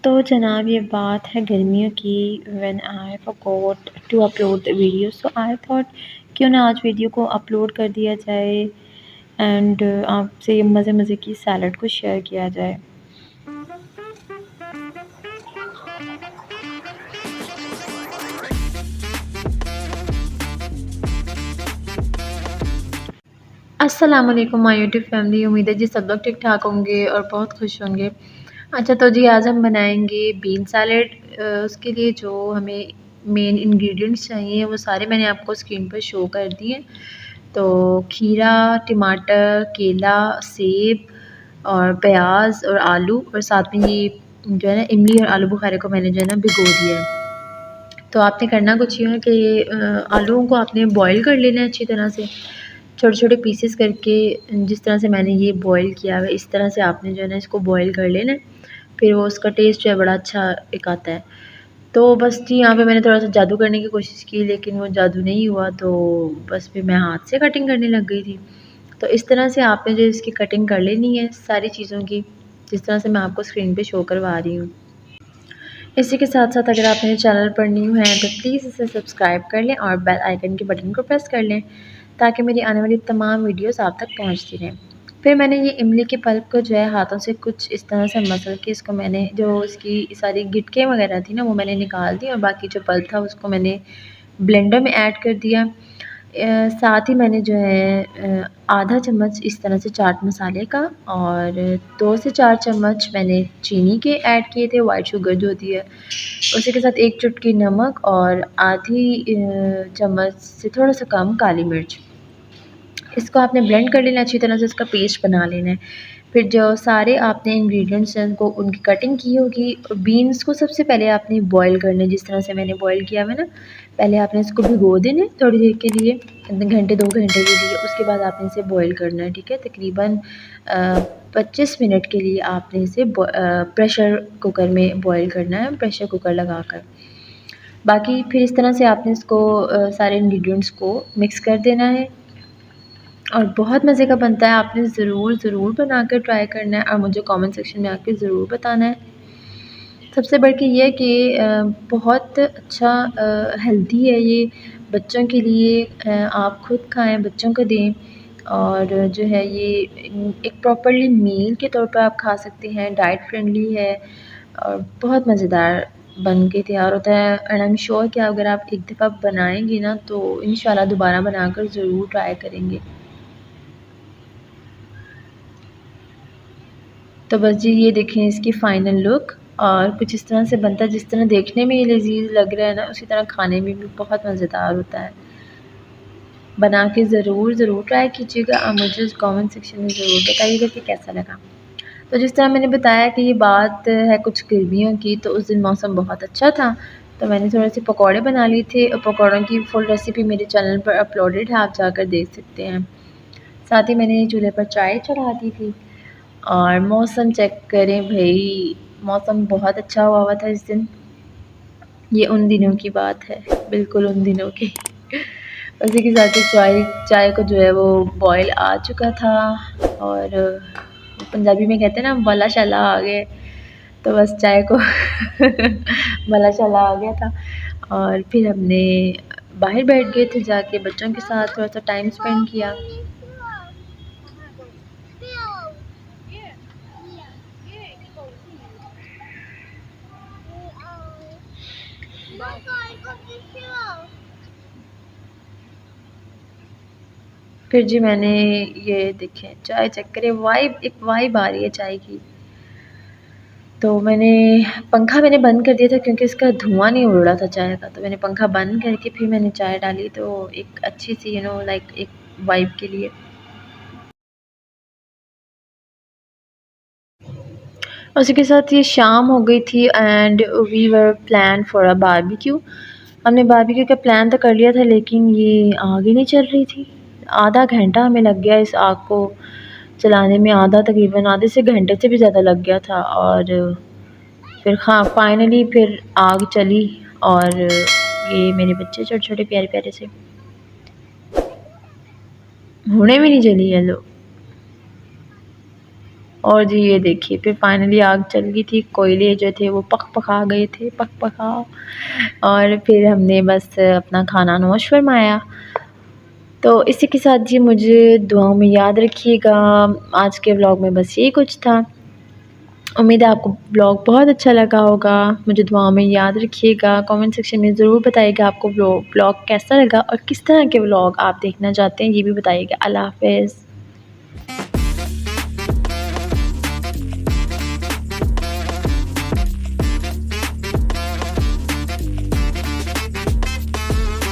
तो जनाब ये बात है गर्मियों की। When I forgot to upload the video, so I thought क्यों ना आज वीडियो को अपलोड कर दिया जाए एंड आपसे मज़े मज़े की सैलड को शेयर किया जाए। अस्सलाम वालेकुम माय यूट्यूब फैमिली। उम्मीद है जी सब लोग ठीक ठाक होंगे और बहुत खुश होंगे। अच्छा तो जी आज हम बनाएंगे बीन सैलेड। उसके लिए जो हमें मेन इंग्रेडिएंट्स चाहिए वो सारे मैंने आपको स्क्रीन पर शो कर दिए। तो खीरा, टमाटर, केला, सेब और प्याज और आलू, और साथ में ये जो है ना इमली और आलू बुखारे को मैंने जो है ना भिगो दिया है। तो आपने करना कुछ ये है कि आलूओं को आपने बॉईल कर लेना है अच्छी तरह से, छोटे छोटे पीसेस करके। जिस तरह से मैंने ये बॉईल किया है इस तरह से आपने जो है ना इसको बॉईल कर लेना है। फिर वो उसका टेस्ट जो है बड़ा अच्छा एक आता है। तो बस जी यहाँ पे मैंने थोड़ा सा जादू करने की कोशिश की लेकिन वो जादू नहीं हुआ, तो बस फिर मैं हाथ से कटिंग करने लग गई थी। तो इस तरह से आपने जो इसकी कटिंग कर लेनी है सारी चीज़ों की, जिस तरह से मैं आपको स्क्रीन पे शो करवा रही हूँ। इसी के साथ साथ अगर आप मेरे चैनल पर न्यू हैं तो प्लीज़ इसे सब्सक्राइब कर लें और बेल आइकन के बटन को प्रेस कर लें ताकि मेरी आने वाली तमाम वीडियोस आप तक पहुंचती रहें। फिर मैंने ये इमली के पल्प को जो है हाथों से कुछ इस तरह से मसल के इसको मैंने जो इसकी सारी गिटकें वगैरह थी ना वो मैंने निकाल दी, और बाकी जो पल्प था उसको मैंने ब्लेंडर में ऐड कर दिया। साथ ही मैंने जो है आधा चम्मच इस तरह से चाट मसाले का और 2 से 4 चम्मच मैंने चीनी के ऐड किए थे, वाइट शुगर जो होती है। उसी के साथ 1 चुटकी नमक और आधी चम्मच से थोड़ा सा कम काली मिर्च। इसको आपने ब्लेंड कर लेना, अच्छी तरह से इसका पेस्ट बना लेना है। फिर जो सारे आपने इंग्रेडिएंट्स हैं उनको उनकी कटिंग की होगी। और बीन्स को सबसे पहले आपने बॉईल करना है, जिस तरह से मैंने बॉईल किया हुआ है ना। पहले आपने इसको भिगो देना है थोड़ी देर के लिए, घंटे 2 घंटे के लिए। उसके बाद आपने इसे बॉईल करना है, ठीक है। तकरीबन 25 मिनट के लिए आपने इसे प्रेशर कुकर में बॉईल करना है, प्रेशर कुकर लगाकर। बाकी फिर इस तरह से आपने इसको सारे इंग्रेडिएंट्स को मिक्स कर देना है और बहुत मज़े का बनता है। आपने ज़रूर बना कर ट्राई करना है और मुझे कमेंट सेक्शन में आके ज़रूर बताना है। सबसे बढ़ के ये है कि बहुत अच्छा हेल्दी है ये बच्चों के लिए। आप खुद खाएँ, बच्चों को दें। और जो है ये एक प्रॉपर्ली मील के तौर पर आप खा सकते हैं, डाइट फ्रेंडली है और बहुत मज़ेदार बन के तैयार होता है। एंड आई एम श्योर कि अगर आप एक दफ़ा बनाएँगी ना तो इंशाल्लाह दोबारा बनाकर ज़रूर ट्राई करेंगे। तो बस जी ये देखें इसकी फ़ाइनल लुक, और कुछ इस तरह से बनता है। जिस तरह देखने में ये लज़ीज़ लग रहा है ना, उसी तरह खाने में भी बहुत मज़ेदार होता है। बना के ज़रूर ट्राई कीजिएगा और मुझे कमेंट सेक्शन में ज़रूर बताइएगा कि कैसा लगा। तो जिस तरह मैंने बताया कि ये बात है कुछ गर्मियों की, तो उस दिन मौसम बहुत अच्छा था, तो मैंने थोड़े से पकौड़े बना लिए थे और पकौड़ों की फुल रेसिपी मेरे चैनल पर अपलोडेड है, आप जाकर देख सकते हैं। साथ ही मैंने चूल्हे पर चाय चढ़ा दी थी। और मौसम चेक करें भई, मौसम बहुत अच्छा हुआ था इस दिन। ये उन दिनों की बात है, बिल्कुल उन दिनों की। उसी के साथ ही चाय चाय को जो है वो बॉयल आ चुका था, और पंजाबी में कहते हैं ना बाला शाला आ गए, तो बस चाय को बाला शाला आ गया था। और फिर हमने बाहर बैठ गए थे, जाके बच्चों के साथ थोड़ा सा टाइम स्पेंड किया। फिर जी मैंने ये देखें चाय चेक करें, वाइब एक वाइब आ रही है चाय की। तो मैंने बंद कर दिया था क्योंकि इसका धुआं नहीं उड़ रहा था चाय का, तो मैंने पंखा बंद करके फिर मैंने चाय डाली, तो एक अच्छी सी लाइक एक वाइब के लिए। उसी के साथ ये शाम हो गई थी and we were plan for a barbecue. हमने बारबेक्यू का प्लान तो कर लिया था लेकिन ये आग ही नहीं चल रही थी। आधा घंटा हमें लग गया इस आग को चलाने में, आधा तकरीबन आधे से घंटे से भी ज़्यादा लग गया था। और फिर हाँ फाइनली फिर आग चली, और ये मेरे बच्चे छोटे छोटे प्यारे प्यारे से हुने भी नहीं जली है लो। और जी ये देखिए फिर फाइनली आग चल गई थी, कोयले जो थे वो पक-पका गए थे, पक-पका। और फिर हमने बस अपना खाना नोश फरमाया। तो इसी के साथ जी मुझे दुआओं में याद रखिएगा। आज के व्लॉग में बस यही कुछ था। उम्मीद है आपको व्लॉग बहुत अच्छा लगा होगा। मुझे दुआओं में याद रखिएगा। कमेंट सेक्शन में ज़रूर बताइएगा आपको व्लॉग कैसा लगा और किस तरह के व्लॉग आप देखना चाहते हैं, ये भी बताइएगा। अल्लाह हाफ़िज़।